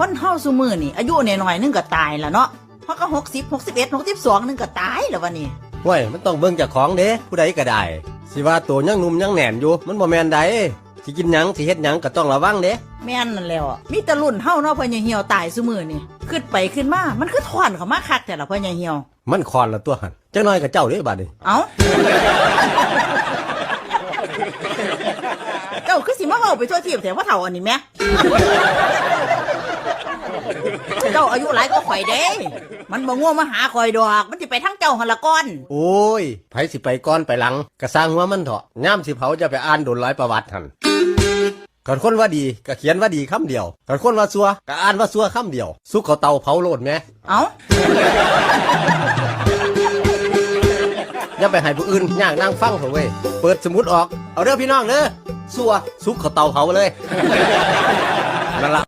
คนเฮาซุมื้อนี่อายุน้อยๆนึงก็ตายแล้วเนาะเพราะก็60 61 62นึงก็ตายแล้ววะนี่ห้วยมันต้องเบิ่งจากของเด้ผู้ใดก็ได้สิว่าตัวยังหนุ่มยังแหน่นอยู่มันบ่แม่นใดสิกินหยังสิเฮ็ดหยังก็ต้องระวังเด้แม่นนั่นแล้วมีแต่รุ่นเฮาเนาะพ่อใหญ่เหี่ยวตายซุมื้อนี่ขึ้นไปขึ้นมามันคือถอนเข้ามาคักแต่ละพ่อใหญ่เหี่ยวมันคอนละตัวหันจังน้อยก็เจ้าเด้บัดนี้เอ้าเจ้าคือสิมาเว้าไปทั่วทีบแถวว่าเฒ่าอันนี้แม่เจ้าอายุหลายก็ข่อยเด้มันบ่ง่วงมาหาข่อยดอกมันสิไปทั้งเจ้าหั่นละก่อนโอ้ยไผสิไปก่อนไปหลังก็สร้างหัวมันเถาะยามสิเผาจะไปอ่านโดนร้อยประวัติหั่นก่อนคนว่าดีก็เขียนว่าดีคำเดียวก่อนคนว่าซัวก็อ่านว่าซัวคำเดียวสุกเขาเตาเผาโลดแม่เอ้าอย่าไปให้ผู้อื่นย่างนั่งฟังเถอะเว้ยเปิดสมุดออกเอาเด้อพี่น้องเด้อซัวสุกเขาเตาเผาเลยนั่นล่ะ